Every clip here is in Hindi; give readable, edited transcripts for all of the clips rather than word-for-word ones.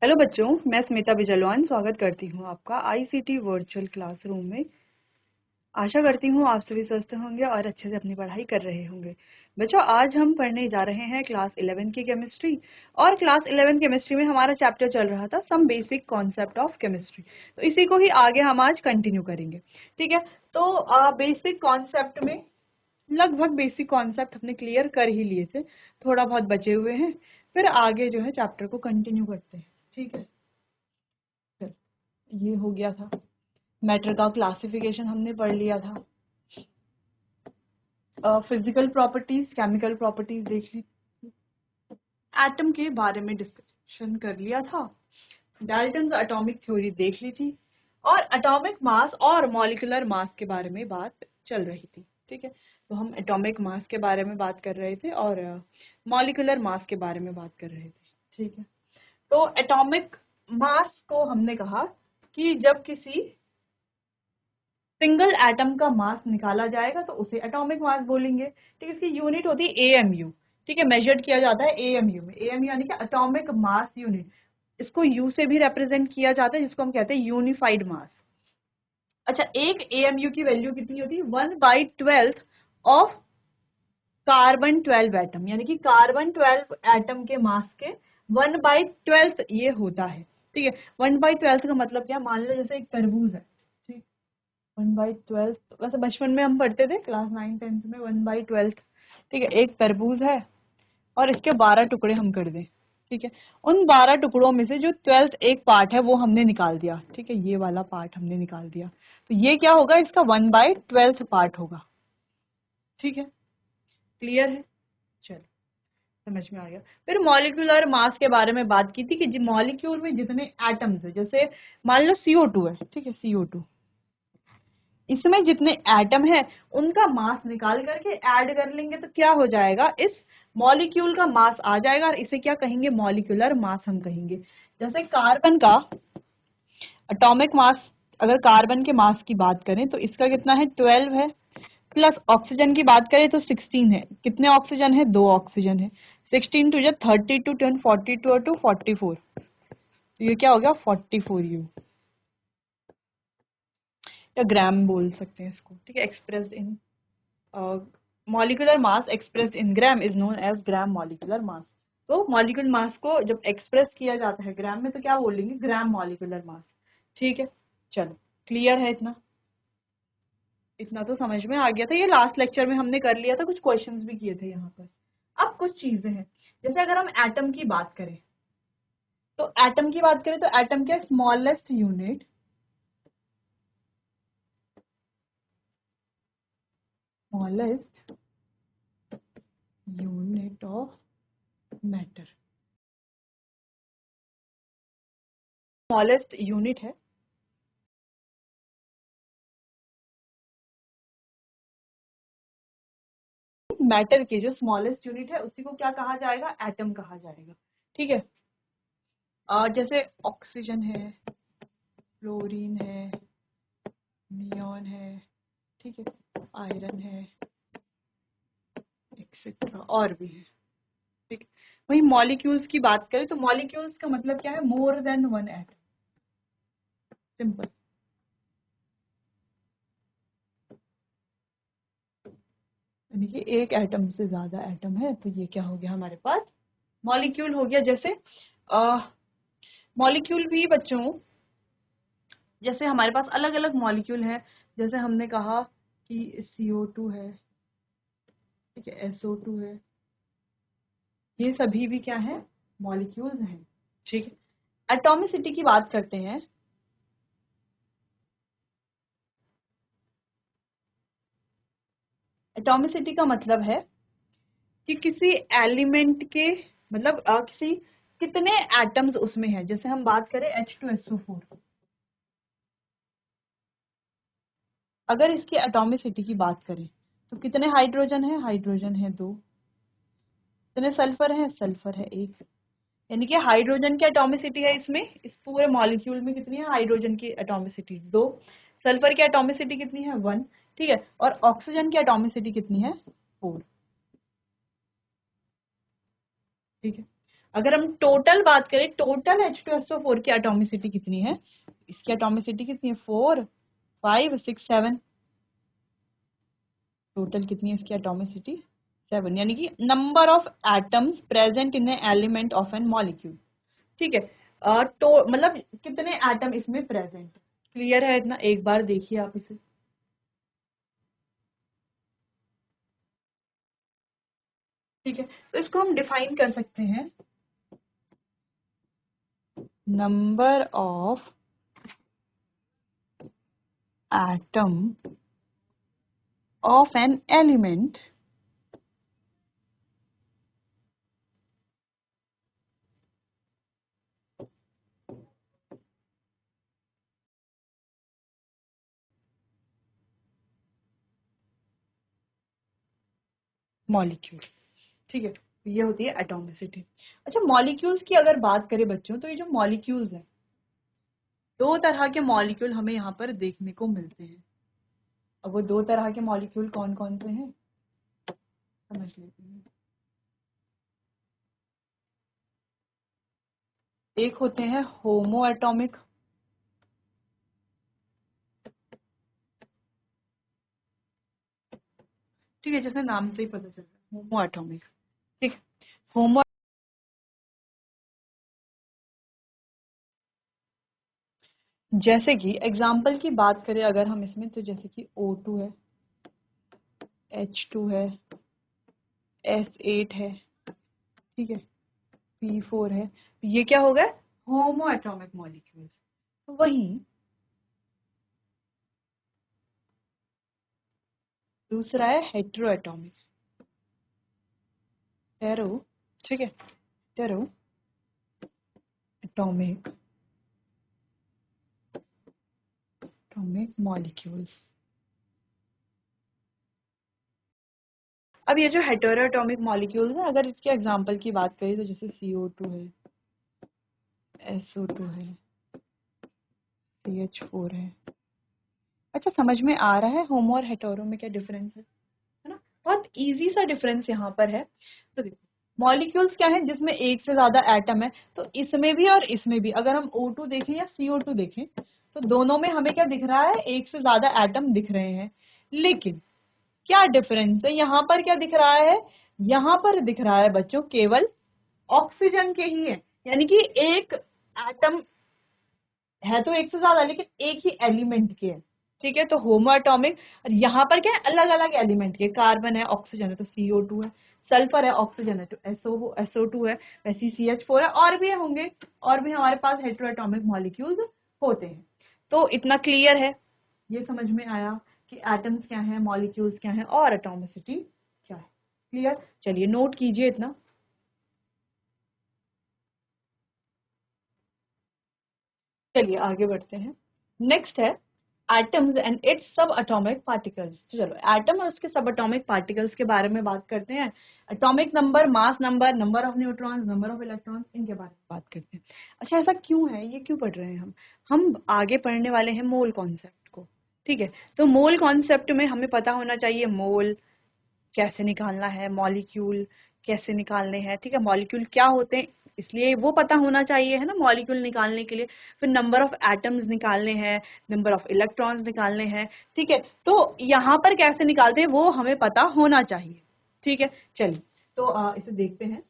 हेलो बच्चों, मैं स्मिता बिजलवान स्वागत करती हूँ आपका आईसीटी वर्चुअल क्लासरूम में। आशा करती हूँ आप सभी स्वस्थ होंगे और अच्छे से अपनी पढ़ाई कर रहे होंगे। बच्चों, आज हम पढ़ने जा रहे हैं क्लास 11 की केमिस्ट्री। और क्लास 11 केमिस्ट्री में हमारा चैप्टर चल रहा था some basic concept of chemistry. तो इसी को ही आगे हम आज कंटिन्यू करेंगे। ठीक है, तो बेसिक कॉन्सेप्ट में लगभग बेसिक कॉन्सेप्ट अपने क्लियर कर ही लिए थे, थोड़ा बहुत बचे हुए हैं। फिर आगे जो है चैप्टर को कंटिन्यू करते हैं। ठीक है, ये हो गया था। मैटर का क्लासिफिकेशन हमने पढ़ लिया था। फिजिकल प्रॉपर्टीज, केमिकल प्रॉपर्टीज देख ली। एटम के बारे में डिस्कशन कर लिया था। डाल्टन्स एटॉमिक थ्योरी देख ली थी। और एटॉमिक मास और मॉलिक्यूलर मास के बारे में बात चल रही थी। ठीक है, तो हम एटॉमिक मास के बारे में बात कर रहे थे और मॉलिक्यूलर मास के बारे में बात कर रहे थे। ठीक है, तो एटॉमिक मास को हमने कहा कि जब किसी सिंगल एटम का मास निकाला जाएगा तो उसे एटॉमिक मास बोलेंगे। ठीक है, इसकी यूनिट होती है एएमयू। ठीक है, मेजर्ड किया जाता है एएमयू में। एएमयू यानी कि एटॉमिक मास यूनिट। इसको यू से भी रिप्रेजेंट किया जाता है, जिसको हम कहते हैं यूनिफाइड मास। अच्छा, एक एएमयू की वैल्यू कितनी होती है? 1/12 ऑफ कार्बन 12 एटम, यानी कि कार्बन 12 एटम के मास के 1/12 ये होता है। ठीक है, 1/12 का मतलब क्या? मान लो जैसे एक तरबूज है। ठीक, 1/12, वैसे बचपन में हम पढ़ते थे क्लास 9-10 में 1/12। ठीक है, एक तरबूज है और इसके 12 टुकड़े हम कर दें। ठीक है, उन 12 टुकड़ों में से जो 12th एक पार्ट है वो हमने निकाल दिया। ठीक है, ये वाला पार्ट हमने निकाल दिया, तो ये क्या होगा? इसका 1/12 पार्ट होगा। ठीक है, क्लियर है? चलो, समझ में आ गया। फिर मॉलिक्यूलर मास के बारे में बात की थी कि मॉलिक्यूल में जितने एटम्स है, जैसे मान लो CO2 है। ठीक है, CO2, इसमें जितने एटम है उनका मास निकाल करके ऐड कर लेंगे तो क्या हो जाएगा? इस मॉलिक्यूल का मास आ जाएगा और इसे क्या कहेंगे? मॉलिक्यूलर मास हम कहेंगे। जैसे कार्बन का एटॉमिक मास, अगर कार्बन के मास की बात करें तो इसका कितना है? 12 है। प्लस ऑक्सीजन की बात करें तो 16 है। कितने ऑक्सीजन है? 2 ऑक्सीजन है। 16 टू 32, 10 42 और 2 44, तो ये क्या हो गया? 44U, या ग्राम बोल सकते हैं इसको। ठीक है, expressed in molecular mass expressed in gram is known as gram molecular mass. तो मॉलिक्यूलर मास को जब एक्सप्रेस किया जाता है ग्राम में तो क्या बोलेंगे? ग्राम मॉलिक्यूलर मास। ठीक है, चलो, क्लियर है? इतना इतना तो समझ में आ गया था। ये लास्ट लेक्चर में हमने कर लिया था, कुछ क्वेश्चंस भी किए थे यहाँ पर। अब कुछ चीजें हैं, जैसे अगर हम एटम की बात करें तो एटम की बात करें तो एटम क्या? Smallest unit, smallest unit of matter, smallest unit है। मैटर की जो स्मॉलेस्ट यूनिट है उसी को क्या कहा जाएगा? एटम कहा जाएगा। ठीक है, जैसे ऑक्सीजन है, फ्लोरीन है, नियॉन है, ठीक है, आयरन है, एक्सेट्रा और भी है। ठीक है, वही मॉलिक्यूल्स की बात करें तो मॉलिक्यूल्स का मतलब क्या है? More than one atom. Simple, यानी कि एक एटम से ज्यादा एटम है तो ये क्या हो गया हमारे पास? मॉलिक्यूल हो गया। जैसे मॉलिक्यूल भी बच्चों, जैसे हमारे पास अलग अलग मॉलिक्यूल है। जैसे हमने कहा कि CO2 है, ठीक है, SO2 है, ये सभी भी क्या है? मॉलिक्यूल्स हैं। ठीक है, एटॉमिसिटी की बात करते हैं। एटॉमिसिटी का मतलब है कि किसी एलिमेंट के मतलब किसी कितने एटम्स उसमें हैं। जैसे हम बात करें H2SO4, अगर इसकी एटॉमिसिटी की बात करें तो कितने हाइड्रोजन है? हाइड्रोजन है 2। कितने सल्फर है? सल्फर है 1। यानी कि हाइड्रोजन की एटॉमिसिटी है इसमें, इस पूरे मॉलिक्यूल में कितनी है? हाइड्रोजन की एटॉमिसिटी 2। सल्फर की एटॉमिसिटी कितनी है? 1। ठीक है, और ऑक्सीजन की एटॉमिसिटी कितनी है? 4। ठीक है, अगर हम टोटल बात करें, टोटल H2SO4 की एटॉमिसिटी कितनी है, इसकी एटॉमिसिटी कितनी है 4 5 6 7, टोटल कितनी है इसकी एटॉमिसिटी 7, यानी कि number of atoms present in a element of an molecule. ठीक है, तो मतलब कितने एटम इसमें प्रेजेंट, क्लियर है इतना, एक बार देखिए आप इसे। ठीक है, तो इसको हम डिफाइन कर सकते हैं, number of atom of an element molecule. ठीक है, ये होती है एटॉमिसिटी। अच्छा, मॉलिक्यूल्स की अगर बात करें बच्चों, तो ये जो मॉलिक्यूल्स हैं, दो तरह के मॉलिक्यूल हमें यहाँ पर देखने को मिलते हैं। अब वो दो तरह के मॉलिक्यूल कौन कौन से हैं समझ लेते हैं। एक होते हैं होमो एटॉमिक, ठीक है, जैसे नाम से ही पता चल रहा है होमो एटॉमिक। ठीक, होमो, जैसे कि एग्जाम्पल की बात करें अगर हम इसमें, तो जैसे कि O2 है, H2 है, S8 है, ठीक है, P4 है, ये क्या हो गए होमो एटॉमिक मॉलिक्यूल्स। वहीं दूसरा है हेटेरो एटॉमिक, हेटेरो, ठीक है, हेटेरो एटॉमिक मॉलिक्यूल्स। अब ये जो हेटेरो एटॉमिक मॉलिक्यूल्स है, अगर इसके एग्जांपल की बात करें तो जैसे CO2 है, SO2 है, CH4 है। अच्छा, समझ में आ रहा है होमो और हेटेरो में क्या डिफरेंस है ना, बहुत इजी सा डिफरेंस यहाँ पर है। तो देखो, मॉलिक्यूल्स क्या है जिसमें एक से ज्यादा एटम है, तो इसमें भी और इसमें भी, अगर हम O2 देखें या CO2 देखें, तो दोनों में हमें क्या दिख रहा है, एक से ज्यादा एटम दिख रहे हैं। लेकिन क्या डिफरेंस है, यहाँ पर क्या दिख रहा है, यहाँ पर दिख रहा है बच्चों केवल ऑक्सीजन के ही है, यानी कि एक एटम है तो एक से ज्यादा, लेकिन एक ही एलिमेंट के है। ठीक है, तो होमो एटॉमिक, और यहाँ पर क्या है, अलग अलग एलिमेंट के, कार्बन है, ऑक्सीजन है तो CO2 है, सल्फर है, ऑक्सीजन है तो SO2 है, वैसे CH4 है, और भी होंगे, और भी हमारे पास हेटेरोएटॉमिक मॉलिक्यूल्स होते हैं। तो इतना क्लियर है, ये समझ में आया कि एटम्स क्या है, मॉलिक्यूल्स क्या है, और एटॉमिसिटी क्या है। क्लियर, चलिए नोट कीजिए इतना। चलिए आगे बढ़ते हैं। नेक्स्ट है एटम्स एंड इट्स सब एटॉमिक पार्टिकल्स। तो चलो एटम और उसके सब एटॉमिक पार्टिकल्स के बारे में बात करते हैं। Atomic number, mass number, number of neutrons, number of electrons, इनके बारे में बात करते हैं। अच्छा, ऐसा क्यों है, ये क्यों पढ़ रहे हैं हम आगे पढ़ने वाले हैं मोल कॉन्सेप्ट को। ठीक है, तो मोल कॉन्सेप्ट में हमें पता होना चाहिए मोल कैसे निकालना है, मॉलिक्यूल कैसे निकालने हैं। ठीक है, मॉलिक्यूल क्या होते हैं, इसलिए वो पता होना चाहिए है ना मॉलिक्यूल निकालने के लिए। फिर नंबर ऑफ एटम्स निकालने हैं, नंबर ऑफ इलेक्ट्रॉन्स निकालने हैं। ठीक है, तो यहाँ पर कैसे निकालते हैं वो हमें पता होना चाहिए। ठीक है, चलिए तो इसे देखते हैं।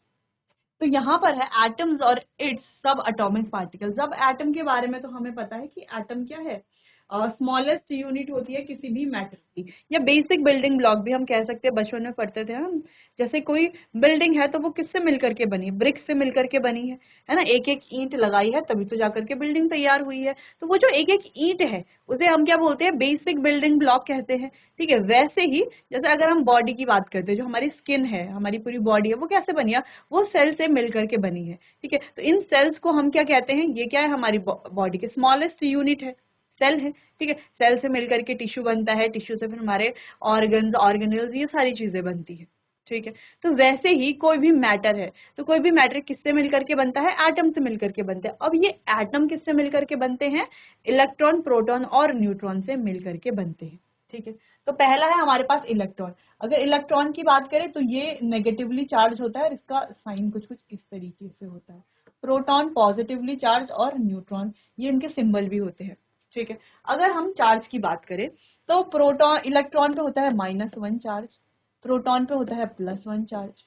तो यहाँ पर है एटम्स और इट्स सब एटॉमिक पार्टिकल्स। अब एटम के बारे में तो हमें पता है कि एटम क्या है, स्मॉलेस्ट यूनिट होती है किसी भी मैटर की, या बेसिक बिल्डिंग ब्लॉक भी हम कह सकते हैं, बचपन में पढ़ते थे हम। जैसे कोई बिल्डिंग है तो वो किससे मिलकर के बनी, ब्रिक से मिलकर के बनी है ना, एक एक ईंट लगाई है तभी तो जाकर के बिल्डिंग तैयार हुई है। तो वो जो एक एक ईंट है उसे हम क्या बोलते हैं, बेसिक बिल्डिंग ब्लॉक कहते हैं। ठीक है, वैसे ही जैसे अगर हम बॉडी की बात करते हैं, जो हमारी स्किन है, हमारी पूरी बॉडी है, वो कैसे बनी है, वो सेल से मिलकर के बनी है। ठीक है, तो इन सेल्स को हम क्या कहते हैं, ये क्या है, हमारी बॉडी के स्मॉलेस्ट यूनिट है, सेल है। ठीक है, सेल से मिलकर के टिश्यू बनता है, टिश्यू से फिर हमारे ऑर्गन्स, ऑर्गेनल्स, ये सारी चीजें बनती है। ठीक है, तो वैसे ही कोई भी मैटर है, तो कोई भी मैटर किससे मिलकर के बनता है, एटम से मिलकर के बनते हैं। अब ये एटम किससे मिलकर के बनते हैं, इलेक्ट्रॉन, प्रोटॉन और न्यूट्रॉन से मिलकर के बनते हैं। ठीक है। तो पहला है हमारे पास इलेक्ट्रॉन। अगर इलेक्ट्रॉन की बात करें तो ये नेगेटिवली चार्ज होता है और इसका साइन कुछ कुछ इस तरीके से होता है। प्रोटॉन पॉजिटिवली चार्ज और न्यूट्रॉन ये इनके सिंबल भी होते हैं। ठीक है। अगर हम चार्ज की बात करें तो प्रोटॉन इलेक्ट्रॉन पे होता है -1 चार्ज, प्रोटॉन पे होता है +1 चार्ज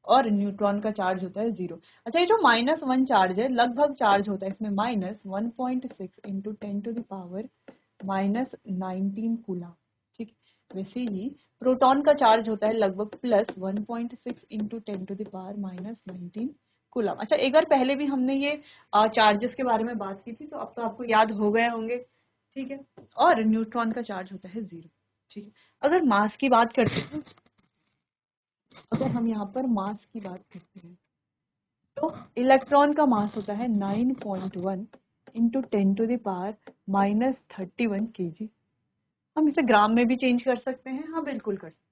और न्यूट्रॉन का चार्ज होता है 0। अच्छा, ये जो -1 चार्ज है लगभग चार्ज होता है इसमें -1.6 इंटू 10⁻⁻19 कूलम। ठीक। वैसे ही प्रोटॉन का चार्ज होता है लगभग +1.6 इंटू 10⁻⁻19 कूलम। अच्छा, एक बार पहले भी हमने ये चार्जेस के बारे में बात की थी, तो अब तो आपको याद हो गए होंगे। ठीक है। और न्यूट्रॉन का चार्ज होता है 0। ठीक है। अगर मास की बात करते हैं, अगर हम यहाँ पर मास की बात करते हैं तो इलेक्ट्रॉन का मास होता है 9.1 इंटू 10⁻31 kg। हम इसे ग्राम में भी चेंज कर सकते हैं। हाँ, बिल्कुल कर सकते हैं।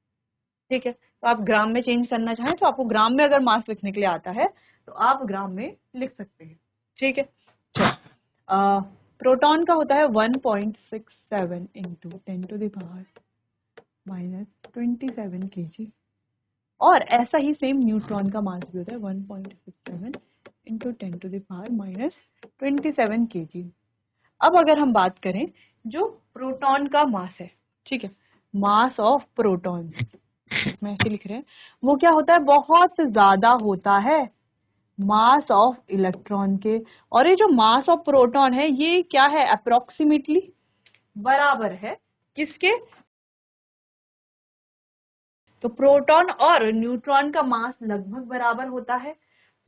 ठीक है। तो आप ग्राम में चेंज करना चाहें तो आपको ग्राम में अगर मास लिखने के लिए आता है तो आप ग्राम में लिख सकते हैं। ठीक है। प्रोटॉन का होता है 1.67 इंटू 10⁻⁻27 kg। और ऐसा ही सेम न्यूट्रॉन का मास भी होता है 1.67 इंटू 10⁻⁻27 kg। अब अगर हम बात करें जो प्रोटॉन का मास है, ठीक है, मास ऑफ प्रोटॉन में ऐसे लिख रहे हैं, वो क्या होता है, बहुत ज्यादा होता है मास ऑफ इलेक्ट्रॉन के। और ये जो मास ऑफ प्रोटॉन है ये क्या है, अप्रोक्सीमेटली बराबर है किसके, तो प्रोटॉन और न्यूट्रॉन का मास लगभग बराबर होता है।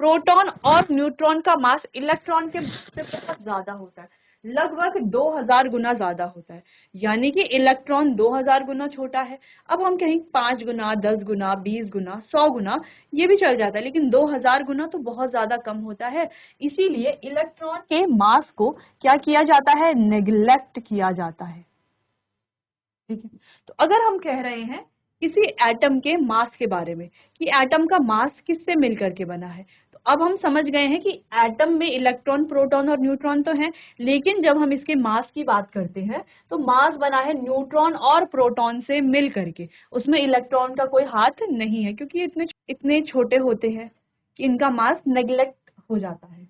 प्रोटॉन और न्यूट्रॉन का मास इलेक्ट्रॉन के मास से बहुत ज्यादा होता है, लगभग 2000 गुना ज्यादा होता है। यानी कि इलेक्ट्रॉन 2000 गुना छोटा है। अब हम कहीं 5 गुना, 10 गुना, 20 गुना, 100 गुना ये भी चल जाता है, लेकिन 2000 गुना तो बहुत ज्यादा कम होता है। इसीलिए इलेक्ट्रॉन के मास को क्या किया जाता है, नेग्लेक्ट किया जाता है। ठीक है। तो अगर हम कह रहे हैं किसी एटम के मास के बारे में कि एटम का मास किससे मिलकर के बना है, तो अब हम समझ गए हैं कि एटम में इलेक्ट्रॉन, प्रोटॉन और न्यूट्रॉन तो हैं, लेकिन जब हम इसके मास की बात करते हैं तो मास बना है न्यूट्रॉन और प्रोटॉन से मिल करके। उसमें इलेक्ट्रॉन का कोई हाथ नहीं है, क्योंकि इतने इतने छोटे होते हैं कि इनका मास नेग्लेक्ट हो जाता है।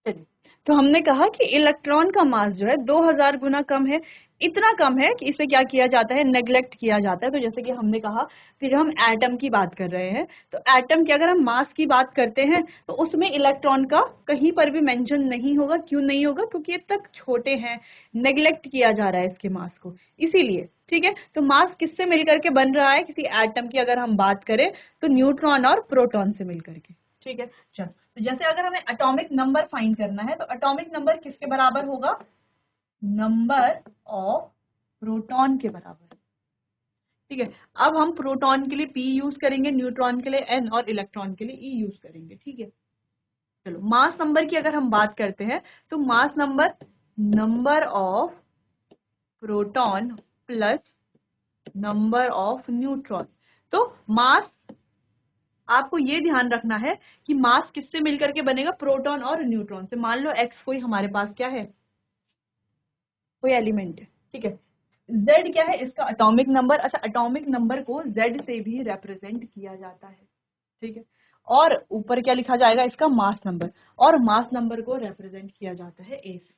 चलिए, तो हमने कहा कि इलेक्ट्रॉन का मास जो है 2000 गुना कम है। इतना कम है कि इसे क्या किया जाता है, नेग्लेक्ट किया जाता है। तो जैसे कि हमने कहा कि जब हम एटम की बात कर रहे हैं तो एटम की अगर हम मास की बात करते हैं तो उसमें इलेक्ट्रॉन का कहीं पर भी मेंशन नहीं होगा। क्यों नहीं होगा, क्योंकि ये तक छोटे हैं, नेग्लेक्ट किया जा रहा है इसके मास को, इसीलिए। ठीक है। तो मास किससे मिलकर के बन रहा है, किसी एटम की अगर हम बात करें तो न्यूट्रॉन और प्रोटॉन से मिलकर के। ठीक है। चलो, तो जैसे अगर हमें एटॉमिक नंबर फाइंड करना है तो एटॉमिक नंबर किसके बराबर होगा, नंबर ऑफ प्रोटॉन के बराबर। ठीक है। अब हम प्रोटॉन के लिए P यूज करेंगे, न्यूट्रॉन के लिए N और इलेक्ट्रॉन के लिए E यूज करेंगे। ठीक है। चलो, मास नंबर की अगर हम बात करते हैं तो mass number, number of proton plus number of neutron. तो मास, आपको ये ध्यान रखना है कि मास किससे मिलकर के बनेगा, प्रोटॉन और न्यूट्रॉन से। मान लो x कोई हमारे पास क्या है, कोई एलिमेंट है। ठीक है। z क्या है, इसका एटॉमिक नंबर। अच्छा, एटॉमिक नंबर को z से भी रिप्रेजेंट किया जाता है। ठीक है। और ऊपर क्या लिखा जाएगा, इसका मास नंबर, और मास नंबर को रिप्रेजेंट किया जाता है a से।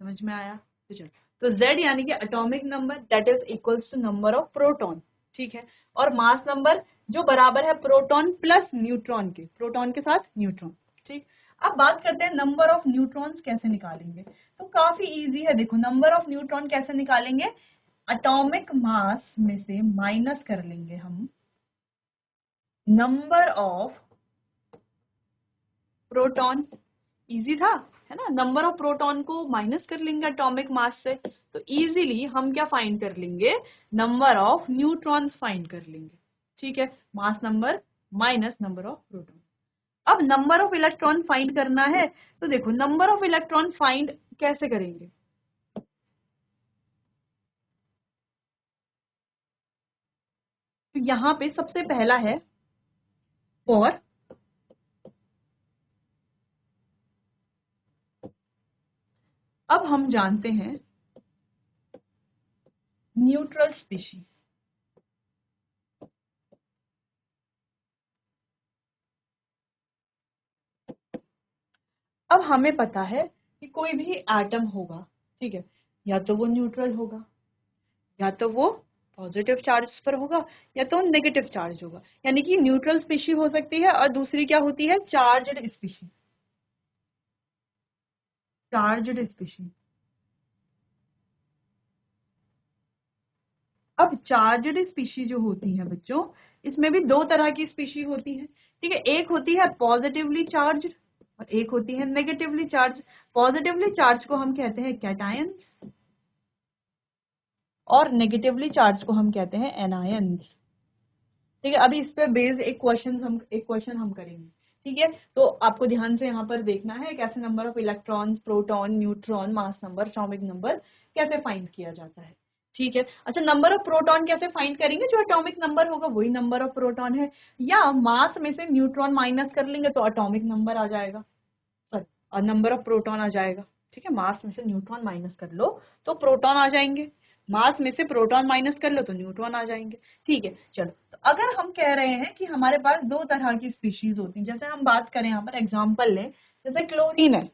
समझ में आया, तो चलो, तो z यानी कि atomic number that is equals to number of proton. ठीक है। और मास नंबर जो बराबर है प्रोटॉन प्लस न्यूट्रॉन के, प्रोटॉन के साथ न्यूट्रॉन। ठीक। अब बात करते हैं नंबर ऑफ न्यूट्रॉन्स कैसे निकालेंगे। तो काफी इजी है। देखो, नंबर ऑफ न्यूट्रॉन कैसे निकालेंगे, एटॉमिक मास में से माइनस कर लेंगे हम नंबर ऑफ प्रोटॉन। इजी था, है ना। नंबर ऑफ प्रोटॉन को माइनस कर लेंगे एटॉमिक मास से, तो इजीली हम क्या फाइंड कर लेंगे, नंबर ऑफ न्यूट्रॉन्स फाइंड कर लेंगे। ठीक है। Mass number minus number of proton. अब नंबर ऑफ इलेक्ट्रॉन फाइंड करना है, तो देखो नंबर ऑफ इलेक्ट्रॉन फाइंड कैसे करेंगे। तो यहाँ पे सबसे पहला है फॉर अब हम जानते हैं न्यूट्रल स्पीशीज। अब हमें पता है कि कोई भी एटम होगा, ठीक है, या तो वो न्यूट्रल होगा, या तो वो पॉजिटिव चार्ज पर होगा, या तो नेगेटिव चार्ज होगा। यानी कि न्यूट्रल स्पीशी हो सकती है और दूसरी क्या होती है, चार्ज्ड स्पीशी। Charged species. अब चार्ज्ड स्पीशी जो होती है बच्चों, इसमें भी दो तरह की स्पीशी होती है, ठीक है। एक होती है पॉजिटिवली चार्ज और एक होती है नेगेटिवली चार्ज। पॉजिटिवली चार्ज को हम कहते हैं कैटायन और नेगेटिवली चार्ज को हम कहते हैं एनायंस, ठीक है। अभी इस पे बेस्ड एक क्वेश्चन हम करेंगे, ठीक है। तो आपको ध्यान से यहाँ पर देखना है कैसे number of electrons, proton, neutron, mass number, atomic number कैसे फाइंड किया जाता है, ठीक है। अच्छा, नंबर ऑफ प्रोटॉन कैसे फाइंड करेंगे, जो एटॉमिक नंबर होगा वही नंबर ऑफ प्रोटॉन है, या मास में से न्यूट्रॉन माइनस कर लेंगे तो एटॉमिक नंबर आ जाएगा, सॉरी और नंबर ऑफ प्रोटॉन आ जाएगा, ठीक है। मास में से न्यूट्रॉन माइनस कर लो तो प्रोटॉन आ जाएंगे, मास में से प्रोटॉन माइनस कर लो तो न्यूट्रॉन आ जाएंगे, ठीक है। चलो, तो अगर हम कह रहे हैं कि हमारे पास दो तरह की स्पीशीज होती हैं, जैसे हम बात करें यहाँ पर एग्जांपल लें, जैसे क्लोरीन है,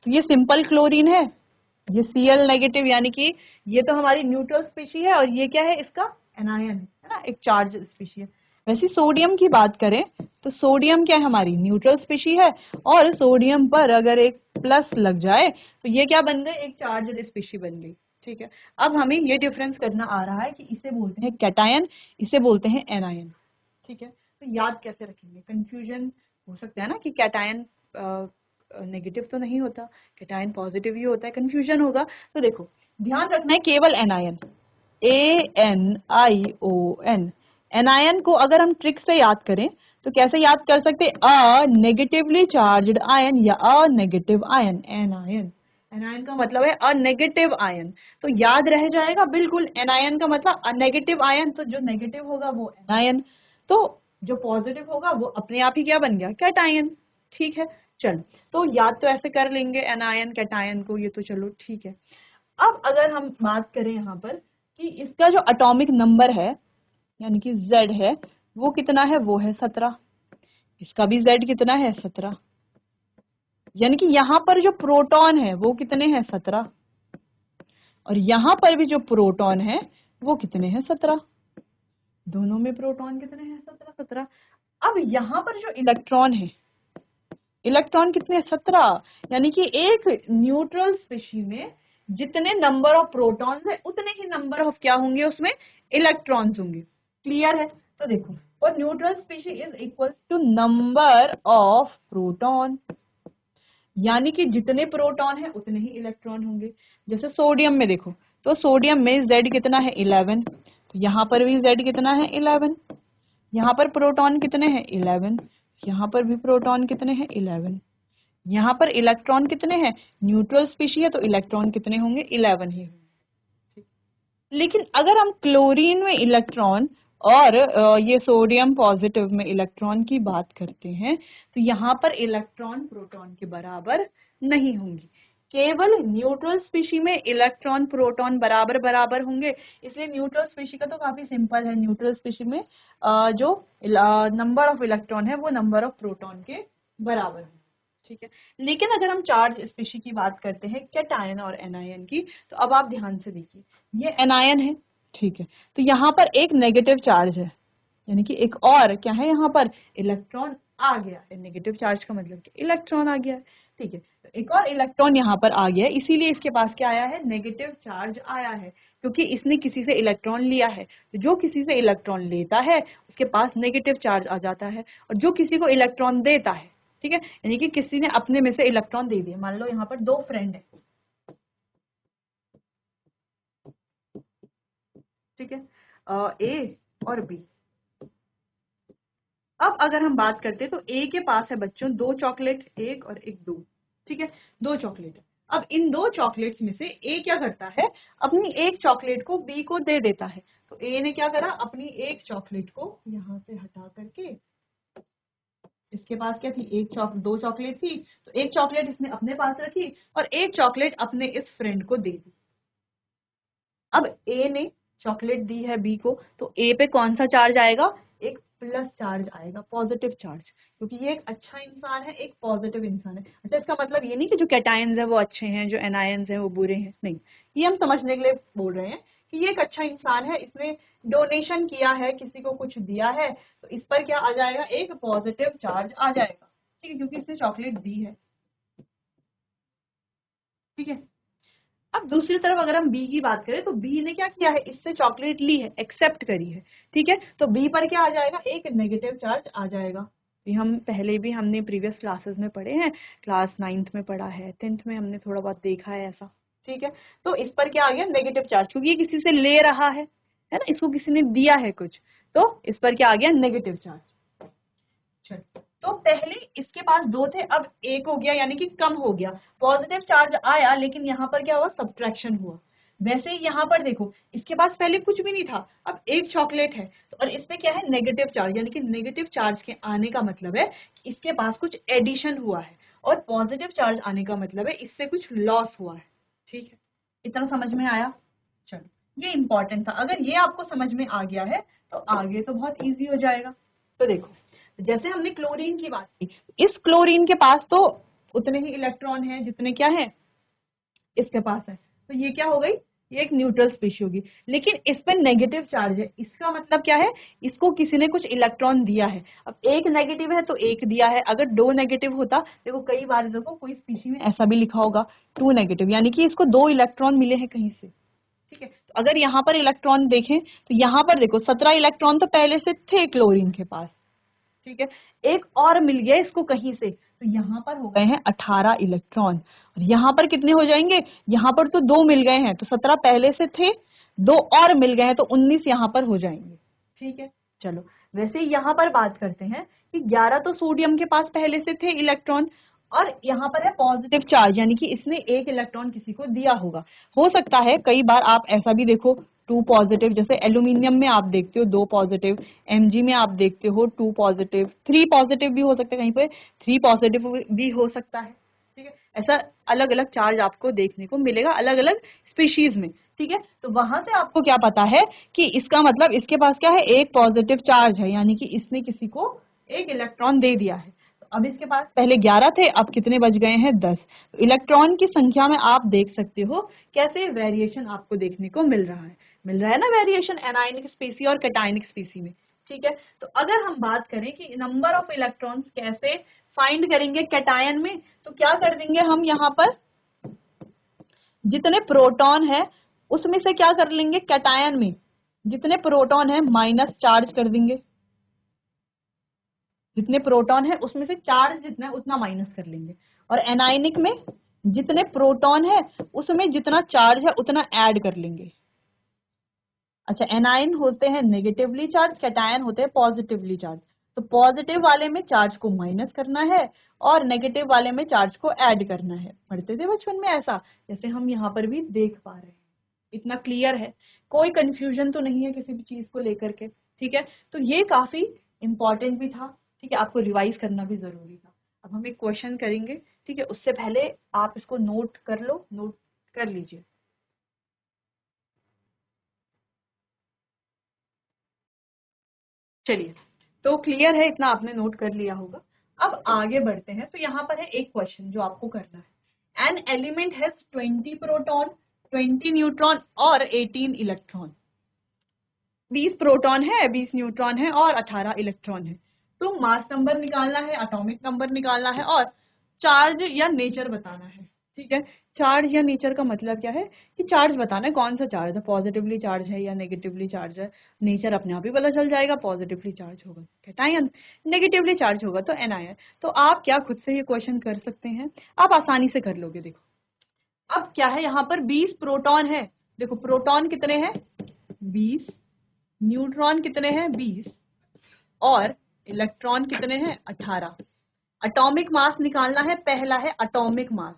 तो ये सिंपल क्लोरीन है, ये Cl नेगेटिव, यानी कि ये तो हमारी न्यूट्रल स्पीशी है, और ये क्या है, इसका एनायन है ना, एक चार्ज स्पीशी है। वैसे सोडियम की बात करें तो सोडियम क्या है, हमारी न्यूट्रल स्पीशी है, और सोडियम पर अगर एक प्लस लग जाए तो ये क्या बन गई, एक चार्ज स्पीशी बन गई, ठीक है। अब हमें ये डिफरेंस करना आ रहा है कि इसे बोलते हैं कैटायन, इसे बोलते हैं एनायन, ठीक है। तो याद कैसे रखेंगे, कंफ्यूजन हो सकता है ना कि कैटायन नेगेटिव तो नहीं होता, कैटायन पॉजिटिव ही होता है, कंफ्यूजन होगा। तो देखो, ध्यान रखना है केवल एनायन, ANION, एनायन को अगर हम ट्रिक से याद करें तो कैसे याद कर सकते हैं, अ नेगेटिवली चार्ज्ड आयन या a negative ion, anion. Anion का मतलब है अ नेगेटिव आयन, तो याद रह जाएगा बिल्कुल, एनायन का मतलब अ नेगेटिव आयन, तो जो नेगेटिव होगा वो एनायन, तो जो पॉजिटिव होगा वो अपने आप ही क्या बन गया, कैटायन, ठीक है। चलो, तो याद तो ऐसे कर लेंगे एनायन कैटायन को, ये तो चलो ठीक है। अब अगर हम बात करें यहाँ पर कि इसका जो एटॉमिक नंबर है यानी कि Z है, वो कितना है, वो है 17, इसका भी Z कितना है, 17, यानी कि यहाँ पर जो प्रोटॉन है वो कितने हैं, 17, और यहाँ पर भी जो प्रोटॉन है वो कितने हैं, 17, दोनों में प्रोटॉन कितने हैं, 17 17। अब यहाँ पर जो इलेक्ट्रॉन है, इलेक्ट्रॉन कितने, 17, यानी कि एक न्यूट्रल स्पीशी में जितने नंबर ऑफ प्रोटॉन्स है उतने ही नंबर ऑफ क्या होंगे, उसमें इलेक्ट्रॉन्स होंगे, क्लियर है। तो देखो, और neutral species is equal to number of proton, यानी कि जितने प्रोटॉन है उतने ही इलेक्ट्रॉन होंगे। जैसे सोडियम में देखो, तो सोडियम में Z कितना है, 11, तो यहाँ पर भी Z कितना है, 11, यहाँ पर प्रोटॉन कितने हैं, 11, यहाँ पर भी प्रोटॉन कितने हैं, 11, यहाँ पर इलेक्ट्रॉन कितने हैं, न्यूट्रल स्पीशी है तो इलेक्ट्रॉन कितने होंगे, 11 ही होंगे। लेकिन अगर हम क्लोरीन में इलेक्ट्रॉन और ये सोडियम पॉजिटिव में इलेक्ट्रॉन की बात करते हैं तो यहाँ पर इलेक्ट्रॉन प्रोटॉन के बराबर नहीं होंगे, केवल न्यूट्रल स्पीशी में इलेक्ट्रॉन प्रोटॉन बराबर बराबर होंगे। इसलिए न्यूट्रल स्पीशी का तो काफी सिंपल है, न्यूट्रल स्पीशी में जो नंबर ऑफ इलेक्ट्रॉन है वो नंबर ऑफ प्रोटॉन के बराबर है, ठीक है। लेकिन अगर हम चार्ज स्पीशी की बात करते हैं कैटायन और एनायन की, तो अब आप ध्यान से देखिए, ये एनायन है, ठीक है, तो यहाँ पर एक नेगेटिव चार्ज है, यानी कि एक और क्या है, यहाँ पर इलेक्ट्रॉन आ गया है, नेगेटिव चार्ज का मतलब कि इलेक्ट्रॉन आ गया है, ठीक है। तो एक और इलेक्ट्रॉन यहाँ पर आ गया है, इसीलिए इसके पास क्या आया है, नेगेटिव चार्ज आया है, क्योंकि इसने किसी से इलेक्ट्रॉन लिया है, तो जो किसी से इलेक्ट्रॉन लेता है उसके पास नेगेटिव चार्ज आ जाता है, और जो किसी को इलेक्ट्रॉन देता है, ठीक है, यानी कि किसी ने अपने में से इलेक्ट्रॉन दे दिए, मान लो यहाँ पर दो फ्रेंड है, ठीक है, ए और बी। अब अगर हम बात करते हैं तो ए के पास है बच्चों दो चॉकलेट, एक और एक दो, ठीक है, दो चॉकलेट। अब इन दो चॉकलेट्स में से ए क्या करता है, अपनी एक चॉकलेट को बी को दे देता है, तो ए ने क्या करा, अपनी एक चॉकलेट को यहाँ से हटा करके इसके पास क्या थी, दो चॉकलेट थी, तो एक चॉकलेट इसने अपने पास रखी और एक चॉकलेट अपने इस फ्रेंड को दे दी। अब ए ने चॉकलेट दी है बी को, तो ए पे कौन सा चार्ज आएगा, एक प्लस चार्ज आएगा, पॉजिटिव चार्ज, क्योंकि ये एक अच्छा इंसान है, एक पॉजिटिव इंसान है। अच्छा, इसका मतलब ये नहीं कि जो कैटायंस है वो अच्छे हैं, जो एनायंस है वो बुरे हैं, नहीं, ये हम समझने के लिए बोल रहे हैं कि ये एक अच्छा इंसान है, इसने डोनेशन किया है, किसी को कुछ दिया है, तो इस पर क्या आ जाएगा, एक पॉजिटिव चार्ज आ जाएगा, ठीक है, क्योंकि इसने चॉकलेट दी है। ठीक है, अब दूसरी तरफ अगर हम बी की बात करें तो बी ने क्या किया है, इससे चॉकलेट ली है, एक्सेप्ट करी है, ठीक है, तो बी पर क्या आ जाएगा, एक नेगेटिव चार्ज आ जाएगा। ये हम पहले भी हमने प्रीवियस क्लासेस में पढ़े हैं, क्लास 9th में पढ़ा है, 10th में हमने थोड़ा बहुत देखा है ऐसा, ठीक है। तो इस पर क्या आ गया, नेगेटिव चार्ज, क्योंकि ये किसी से ले रहा है ना, इसको किसी ने दिया है कुछ, तो इस पर क्या आ गया, नेगेटिव चार्ज। चलो, तो पहले इसके पास दो थे, अब एक हो गया, यानी कि कम हो गया, पॉजिटिव चार्ज आया, लेकिन यहाँ पर क्या हुआ, सब्ट्रैक्शन हुआ। वैसे ही यहाँ पर देखो, इसके पास पहले कुछ भी नहीं था, अब एक चॉकलेट है, तो और इसमें क्या है, नेगेटिव चार्ज, यानी कि नेगेटिव चार्ज के आने का मतलब है कि इसके पास कुछ एडिशन हुआ है, और पॉजिटिव चार्ज आने का मतलब है इससे कुछ लॉस हुआ है। ठीक है, इतना समझ में आया। चलो, ये इंपॉर्टेंट था, अगर ये आपको समझ में आ गया है तो आगे तो बहुत ईजी हो जाएगा। तो देखो, जैसे हमने क्लोरीन की बात की, इस क्लोरीन के पास तो उतने ही इलेक्ट्रॉन हैं जितने क्या है इसके पास है, तो ये क्या हो गई, ये एक न्यूट्रल स्पीशी होगी, लेकिन इस पे नेगेटिव चार्ज है, इसका मतलब क्या है, इसको किसी ने कुछ इलेक्ट्रॉन दिया है। अब एक नेगेटिव है तो एक दिया है, अगर दो नेगेटिव होता, देखो कई बार देखो कोई स्पीशी में ऐसा भी लिखा होगा 2 नेगेटिव, यानी कि इसको 2 इलेक्ट्रॉन मिले हैं कहीं से। ठीक है, तो अगर यहाँ पर इलेक्ट्रॉन देखें तो यहाँ पर देखो 17 इलेक्ट्रॉन तो पहले से थे क्लोरीन के पास, ठीक है, एक और मिल गया इसको कहीं से, तो यहाँ पर हो गए हैं 18 इलेक्ट्रॉन, और यहाँ पर कितने हो जाएंगे, यहाँ पर तो 2 मिल गए हैं, तो 17 पहले से थे, 2 और मिल गए हैं, तो 19 यहाँ पर हो जाएंगे। ठीक है, चलो, वैसे ही यहाँ पर बात करते हैं कि 11 तो सोडियम के पास पहले से थे इलेक्ट्रॉन, और यहाँ पर है पॉजिटिव चार्ज, यानी कि इसने एक इलेक्ट्रॉन किसी को दिया होगा। हो सकता है कई बार आप ऐसा भी देखो 2 पॉजिटिव, जैसे एल्यूमिनियम में आप देखते हो 2 पॉजिटिव, Mg में आप देखते हो 2 पॉजिटिव, 3 पॉजिटिव भी हो सकता है, कहीं पे 3 पॉजिटिव भी हो सकता है। ठीक है, ऐसा अलग अलग चार्ज आपको देखने को मिलेगा अलग अलग स्पीशीज में। ठीक है, तो वहां से आपको क्या पता है कि इसका मतलब इसके पास क्या है, एक पॉजिटिव चार्ज है, यानी कि इसने किसी को एक इलेक्ट्रॉन दे दिया है। तो अब इसके पास पहले 11 थे, अब कितने बच गए हैं, 10। तो इलेक्ट्रॉन की संख्या में आप देख सकते हो कैसे वेरिएशन आपको देखने को मिल रहा है ना, वेरिएशन एनायनिक स्पीसी और कैटायनिक स्पीसी में। ठीक है, तो अगर हम बात करें कि नंबर ऑफ इलेक्ट्रॉन्स कैसे फाइंड करेंगे कैटायन में, तो क्या कर देंगे हम, यहाँ पर जितने प्रोटॉन है उसमें से क्या कर लेंगे, कैटायन में जितने प्रोटॉन है माइनस चार्ज कर देंगे, जितने प्रोटॉन है उसमें से चार्ज जितना है उतना माइनस कर लेंगे, और एनायनिक में जितने प्रोटॉन है उसमें जितना चार्ज है उतना ऐड कर लेंगे। अच्छा, एनायन होते हैं नेगेटिवली चार्ज, कैटायन होते हैं पॉजिटिवली चार्ज, तो पॉजिटिव वाले में चार्ज को माइनस करना है और नेगेटिव वाले में चार्ज को ऐड करना है। पढ़ते थे बचपन में ऐसा, जैसे हम यहाँ पर भी देख पा रहे हैं। इतना क्लियर है, कोई कंफ्यूजन तो नहीं है किसी भी चीज को लेकर के। ठीक है, तो ये काफी इंपॉर्टेंट भी था। ठीक है, आपको रिवाइज करना भी जरूरी था। अब हम एक क्वेश्चन करेंगे, ठीक है, उससे पहले आप इसको नोट कर लो, नोट कर लीजिए। चलिए, तो क्लियर है, इतना आपने नोट कर लिया होगा। अब आगे बढ़ते हैं, तो यहाँ पर है एक क्वेश्चन जो आपको करना है। An element has 20 proton, 20 neutron और 18 इलेक्ट्रॉन। 20 प्रोटॉन है, 20 न्यूट्रॉन है और 18 इलेक्ट्रॉन है। तो मास नंबर निकालना है, एटॉमिक नंबर निकालना है और चार्ज या नेचर बताना है। ठीक है, चार्ज या नेचर का मतलब क्या है कि चार्ज बताना है, कौन सा चार्ज है, पॉजिटिवली चार्ज है या नेगेटिवली चार्ज है। नेचर अपने आप ही पता चल जाएगा, पॉजिटिवली चार्ज होगा कैटायन, नेगेटिवली चार्ज होगा तो एनायन। तो आप क्या खुद से ये क्वेश्चन कर सकते हैं, आप आसानी से कर लोगे। देखो, अब क्या है, यहाँ पर 20 प्रोटॉन है, देखो प्रोटॉन कितने हैं 20, न्यूट्रॉन कितने हैं 20 और इलेक्ट्रॉन कितने हैं 18। एटॉमिक मास निकालना है, पहला है atomic mass.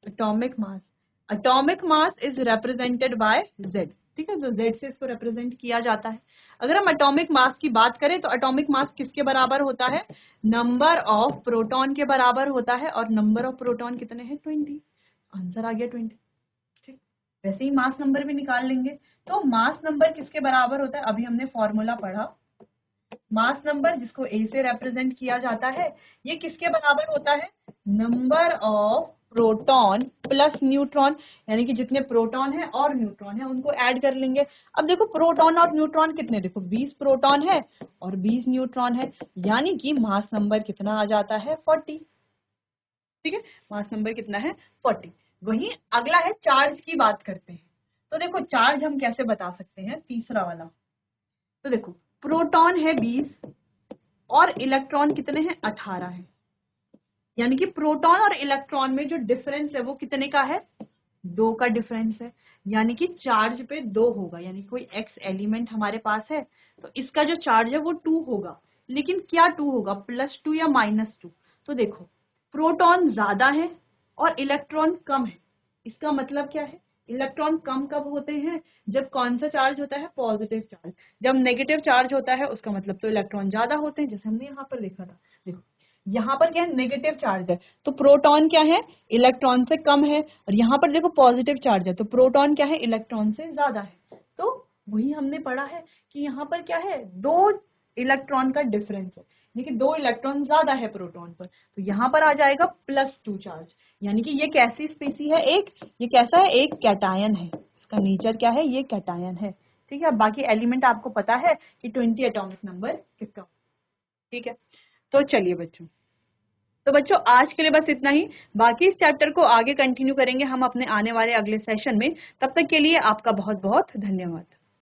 Atomic mass, atomic mass is represented by Z। ठीक है, तो Z से इसको रिप्रेजेंट किया जाता है। अगर हम एटॉमिक मास की बात करें तो एटॉमिक मास किसके बराबर होता है, नंबर ऑफ प्रोटॉन के बराबर होता है, और नंबर ऑफ प्रोटॉन कितने हैं, 20। आंसर आ गया 20। ठीक, वैसे ही मास नंबर भी निकाल लेंगे। तो मास नंबर किसके बराबर होता है, अभी हमने फॉर्मूला पढ़ा, मास नंबर जिसको A से रिप्रेजेंट किया जाता है, ये किसके बराबर होता है, number of proton plus neutron, यानी कि जितने प्रोटॉन है और न्यूट्रॉन है उनको ऐड कर लेंगे। अब देखो प्रोटॉन और न्यूट्रॉन कितने, देखो 20 प्रोटॉन है और 20 न्यूट्रॉन है, यानी कि मास नंबर कितना आ जाता है, 40। ठीक है, मास नंबर कितना है, 40। वहीं अगला है चार्ज की बात करते हैं। तो देखो चार्ज हम कैसे बता सकते हैं, तीसरा वाला। तो देखो प्रोटॉन है 20 और इलेक्ट्रॉन कितने हैं, 18 है, यानी कि प्रोटॉन और इलेक्ट्रॉन में जो डिफरेंस है वो कितने का है, 2 का डिफरेंस है, यानी कि चार्ज पे 2 होगा, यानी कोई एक्स एलिमेंट हमारे पास है तो इसका जो चार्ज है वो 2 होगा। लेकिन क्या 2 होगा, +2 या -2। तो देखो प्रोटॉन ज्यादा है और इलेक्ट्रॉन कम है, इसका मतलब क्या है, इलेक्ट्रॉन कम कब होते हैं, जब कौन सा चार्ज होता है, पॉजिटिव चार्ज। जब नेगेटिव चार्ज होता है उसका मतलब तो इलेक्ट्रॉन ज्यादा होते हैं, जैसे हमने यहाँ पर देखा था। देखो यहाँ पर क्या है, नेगेटिव चार्ज है तो प्रोटॉन क्या है, इलेक्ट्रॉन से कम है, और यहाँ पर देखो पॉजिटिव चार्ज है तो प्रोटॉन क्या है, इलेक्ट्रॉन से ज्यादा है। तो वही हमने पढ़ा है कि यहाँ पर क्या है, 2 इलेक्ट्रॉन का डिफरेंस है, यानी कि 2 इलेक्ट्रॉन ज्यादा है प्रोटॉन पर, तो यहाँ पर आ जाएगा +2 चार्ज। यानी कि ये कैसी स्पीसी है, एक ये कैसा है, एक कैटायन है, इसका नेचर क्या है, ये कैटायन है। ठीक है, बाकी एलिमेंट आपको पता है कि 20 एटॉमिक नंबर किसका। ठीक है, तो चलिए बच्चों, तो बच्चों आज के लिए बस इतना ही। बाकी इस चैप्टर को आगे कंटिन्यू करेंगे हम अपने आने वाले अगले सेशन में। तब तक के लिए आपका बहुत बहुत धन्यवाद।